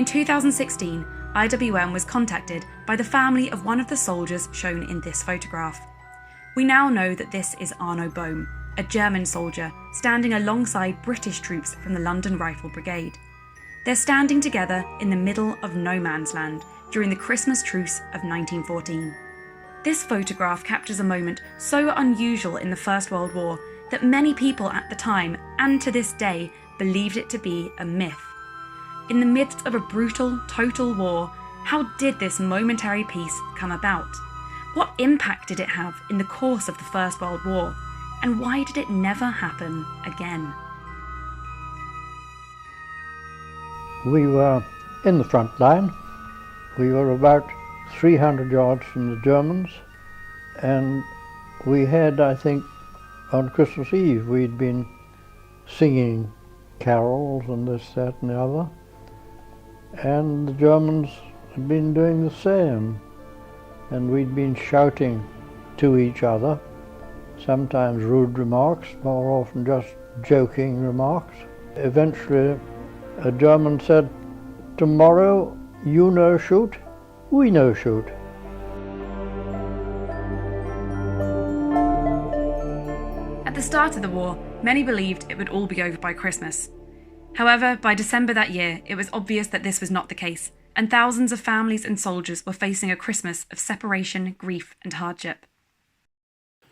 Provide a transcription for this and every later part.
In 2016, IWM was contacted by the family of one of the soldiers shown in this photograph. We now know that this is Arno Bohm, a German soldier standing alongside British troops from the London Rifle Brigade. They're standing together in the middle of no man's land during the Christmas Truce of 1914. This photograph captures a moment so unusual in the First World War that many people at the time, and to this day, believed it to be a myth. In the midst of a brutal, total war, how did this momentary peace come about? What impact did it have in the course of the First World War? And why did it never happen again? We were in the front line. We were about 300 yards from the Germans, and we had, I think, on Christmas Eve, we'd been singing carols and this, that and the other, and the Germans had been doing the same, and we'd been shouting to each other, sometimes rude remarks, more often just joking remarks. Eventually a German said, "Tomorrow you no shoot, we no shoot." At the start of the war, many believed it would all be over by Christmas. However, by December that year, it was obvious that this was not the case, and thousands of families and soldiers were facing a Christmas of separation, grief, and hardship.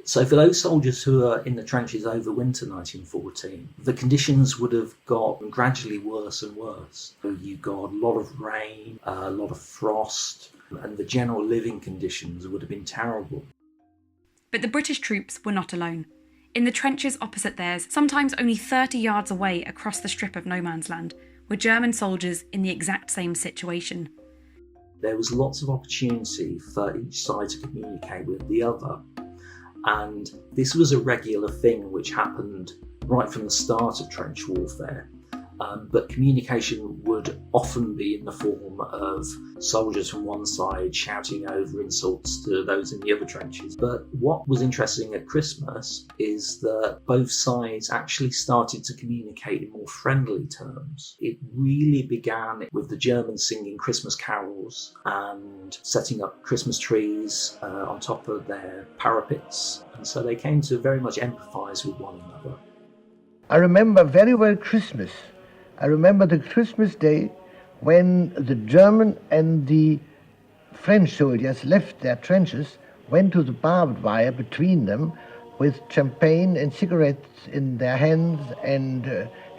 So for those soldiers who were in the trenches over winter 1914, the conditions would have got gradually worse and worse. So you got a lot of rain, a lot of frost, and the general living conditions would have been terrible. But the British troops were not alone. In the trenches opposite theirs, sometimes only 30 yards away across the strip of no man's land, were German soldiers in the exact same situation. There was lots of opportunity for each side to communicate with the other. And this was a regular thing which happened right from the start of trench warfare. But communication would often be in the form of soldiers from one side shouting over insults to those in the other trenches. But what was interesting at Christmas is that both sides actually started to communicate in more friendly terms. It really began with the Germans singing Christmas carols and setting up Christmas trees on top of their parapets. And so they came to very much empathise with one another. I remember very well Christmas. I remember the Christmas day when the German and the French soldiers left their trenches, went to the barbed wire between them with champagne and cigarettes in their hands, and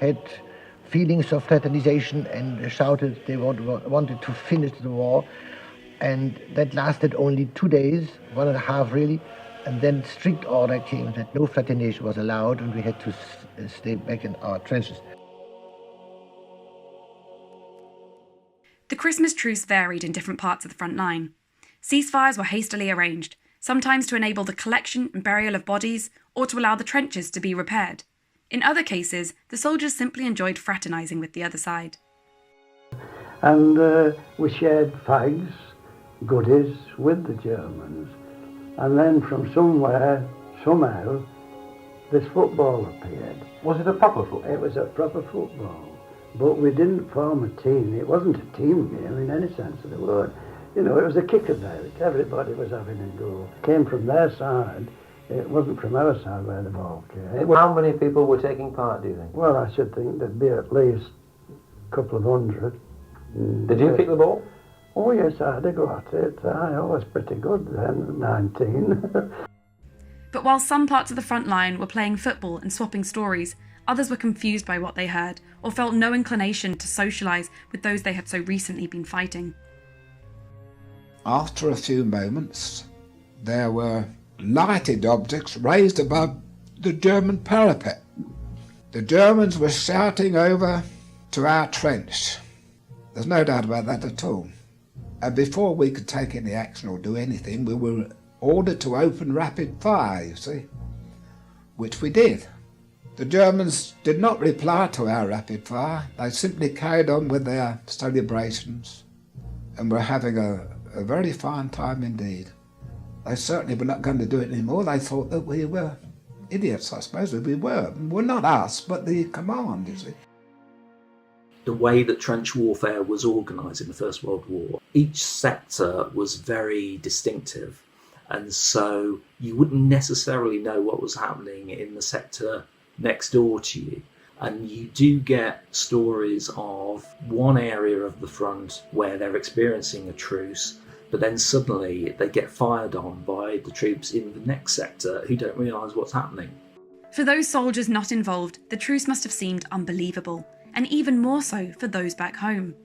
had feelings of fraternization and shouted they wanted to finish the war. And that lasted only 2 days, 1.5 really, and then strict order came that no fraternization was allowed, and we had to stay back in our trenches. The Christmas truce varied in different parts of the front line. Ceasefires were hastily arranged, sometimes to enable the collection and burial of bodies or to allow the trenches to be repaired. In other cases, the soldiers simply enjoyed fraternising with the other side. And we shared fags, goodies with the Germans. And then from somewhere, somehow, this football appeared. Was it a proper football? It was a proper football. But we didn't form a team. It wasn't a team game in any sense of the word. You know, it was a kickabout. Everybody was having a go. It came from their side. It wasn't from our side where the ball came. How many people were taking part, do you think? Well, I should think there'd be at least a couple of hundred. Did you kick the ball? Oh yes, I had a go at it. I was pretty good then, at 19. But while some parts of the front line were playing football and swapping stories, others were confused by what they heard, or felt no inclination to socialise with those they had so recently been fighting. After a few moments, there were lighted objects raised above the German parapet. The Germans were shouting over to our trench. There's no doubt about that at all. And before we could take any action or do anything, we were ordered to open rapid fire, you see, which we did. The Germans did not reply to our rapid fire. They simply carried on with their celebrations and were having a very fine time indeed. They certainly were not going to do it anymore. They thought that we were idiots, I suppose we were. Well, not us, but the command, you see. the way that trench warfare was organised in the First World War, each sector was very distinctive. And so you wouldn't necessarily know what was happening in the sector next door to you. And you do get stories of one area of the front where they're experiencing a truce, but then suddenly they get fired on by the troops in the next sector who don't realise what's happening. For those soldiers not involved, the truce must have seemed unbelievable, and even more so for those back home.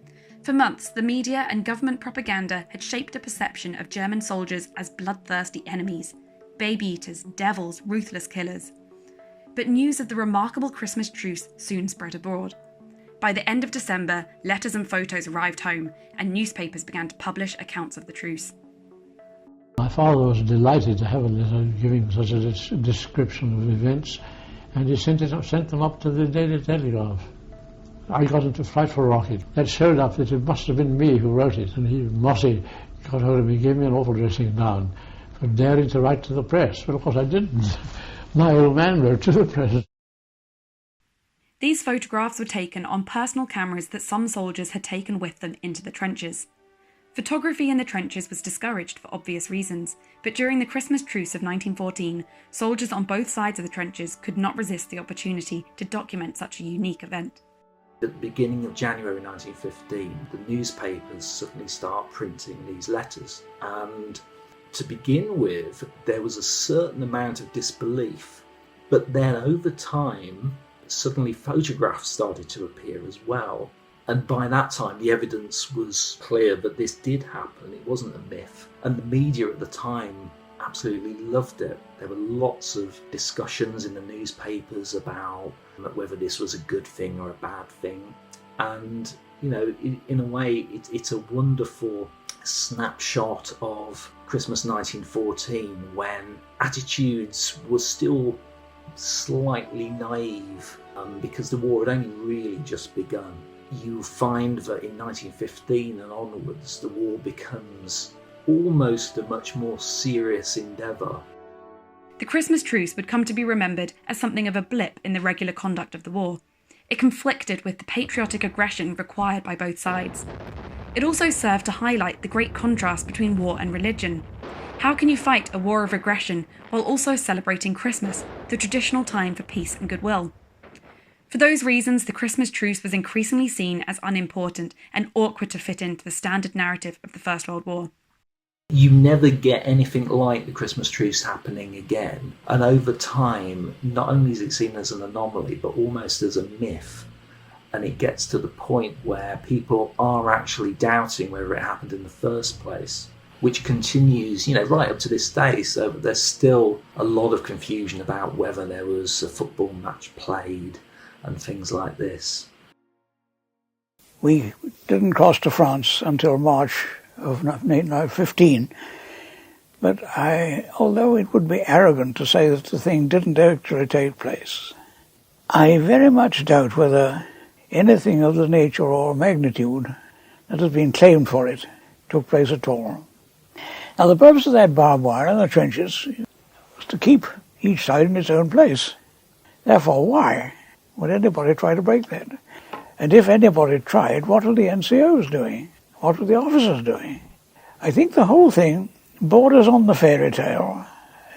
For months, the media and government propaganda had shaped a perception of German soldiers as bloodthirsty enemies, baby-eaters, devils, ruthless killers. But news of the remarkable Christmas truce soon spread abroad. By the end of December, letters and photos arrived home, and newspapers began to publish accounts of the truce. My father was delighted to have a letter giving such a description of events, and he sent them up to the Daily Telegraph. I got into a frightful rocket. That showed up that it must have been me who wrote it, and Mossy got hold of me, gave me an awful dressing down for daring to write to the press. But of course I didn't. My old man wrote to the press. These photographs were taken on personal cameras that some soldiers had taken with them into the trenches. Photography in the trenches was discouraged for obvious reasons, but during the Christmas Truce of 1914, soldiers on both sides of the trenches could not resist the opportunity to document such a unique event. At the beginning of January 1915, the newspapers suddenly start printing these letters. And to begin with, there was a certain amount of disbelief. But then over time, suddenly photographs started to appear as well. And by that time, the evidence was clear that this did happen. It wasn't a myth. And the media at the time absolutely loved it. There were lots of discussions in the newspapers about whether this was a good thing or a bad thing. And, you know, in a way, it's a wonderful snapshot of Christmas 1914 when attitudes were still slightly naive because the war had only really just begun. You find that in 1915 and onwards, the war becomes almost a much more serious endeavour. The Christmas Truce would come to be remembered as something of a blip in the regular conduct of the war. It conflicted with the patriotic aggression required by both sides. It also served to highlight the great contrast between war and religion. How can you fight a war of aggression while also celebrating Christmas, the traditional time for peace and goodwill? For those reasons, the Christmas Truce was increasingly seen as unimportant and awkward to fit into the standard narrative of the First World War. You never get anything like the Christmas Truce happening again. And over time, not only is it seen as an anomaly, but almost as a myth. And it gets to the point where people are actually doubting whether it happened in the first place, which continues, right up to this day. So there's still a lot of confusion about whether there was a football match played and things like this. We didn't cross to France until March of 1915, but although it would be arrogant to say that the thing didn't actually take place, I very much doubt whether anything of the nature or magnitude that has been claimed for it took place at all. Now, the purpose of that barbed wire in the trenches was to keep each side in its own place. Therefore, why would anybody try to break that? And if anybody tried, what were the NCOs doing? What were the officers doing? I think the whole thing borders on the fairy tale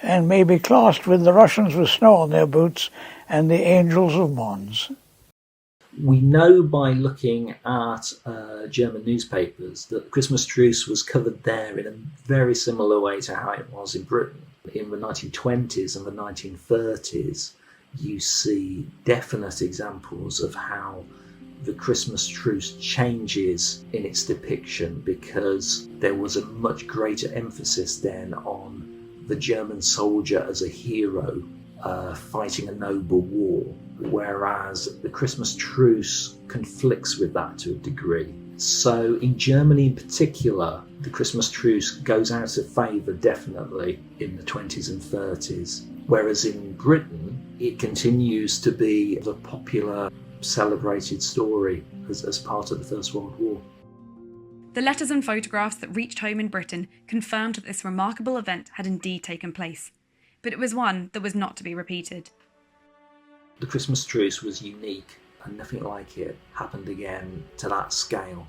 and may be classed with the Russians with snow on their boots and the angels of Mons. We know by looking at German newspapers that the Christmas Truce was covered there in a very similar way to how it was in Britain. In the 1920s and the 1930s, you see definite examples of how the Christmas Truce changes in its depiction because there was a much greater emphasis then on the German soldier as a hero fighting a noble war, whereas the Christmas Truce conflicts with that to a degree. So in Germany in particular, the Christmas Truce goes out of favour definitely in the 20s and 30s, whereas in Britain it continues to be the popular celebrated story as part of the First World War. The letters and photographs that reached home in Britain confirmed that this remarkable event had indeed taken place, but it was one that was not to be repeated. The Christmas Truce was unique and nothing like it happened again to that scale.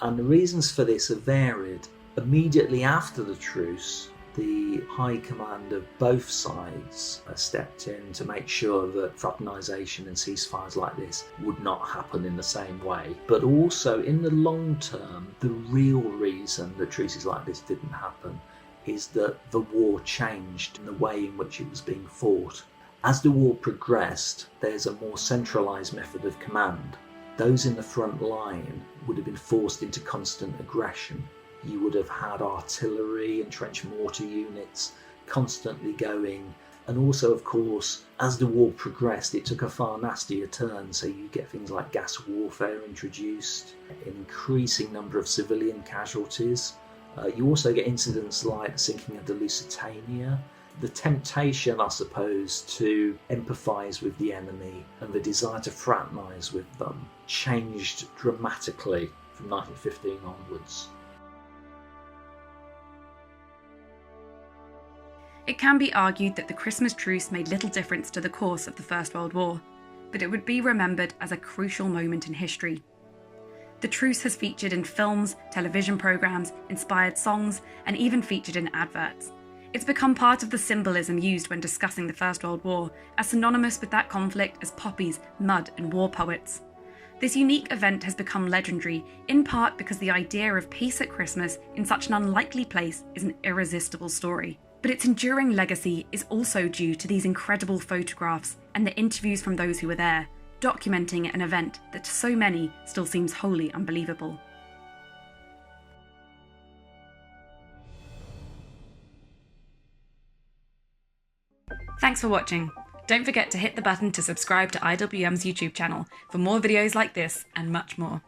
And the reasons for this are varied. Immediately after the truce, the high command of both sides stepped in to make sure that fraternization and ceasefires like this would not happen in the same way. But also, in the long term, the real reason that truces like this didn't happen is that the war changed in the way in which it was being fought. As the war progressed, there's a more centralised method of command. Those in the front line would have been forced into constant aggression. You would have had artillery and trench mortar units constantly going. And also, of course, as the war progressed, it took a far nastier turn. So you get things like gas warfare introduced, an increasing number of civilian casualties. You also get incidents like the sinking of the Lusitania. The temptation, I suppose, to empathise with the enemy and the desire to fraternise with them changed dramatically from 1915 onwards. It can be argued that the Christmas Truce made little difference to the course of the First World War, but it would be remembered as a crucial moment in history. The truce has featured in films, television programmes, inspired songs, and even featured in adverts. It's become part of the symbolism used when discussing the First World War, as synonymous with that conflict as poppies, mud, and war poets. This unique event has become legendary, in part because the idea of peace at Christmas in such an unlikely place is an irresistible story. But its enduring legacy is also due to these incredible photographs and the interviews from those who were there, documenting an event that to so many still seems wholly unbelievable. Thanks for watching. Don't forget to hit the button to subscribe to IWM's YouTube channel for more videos like this and much more.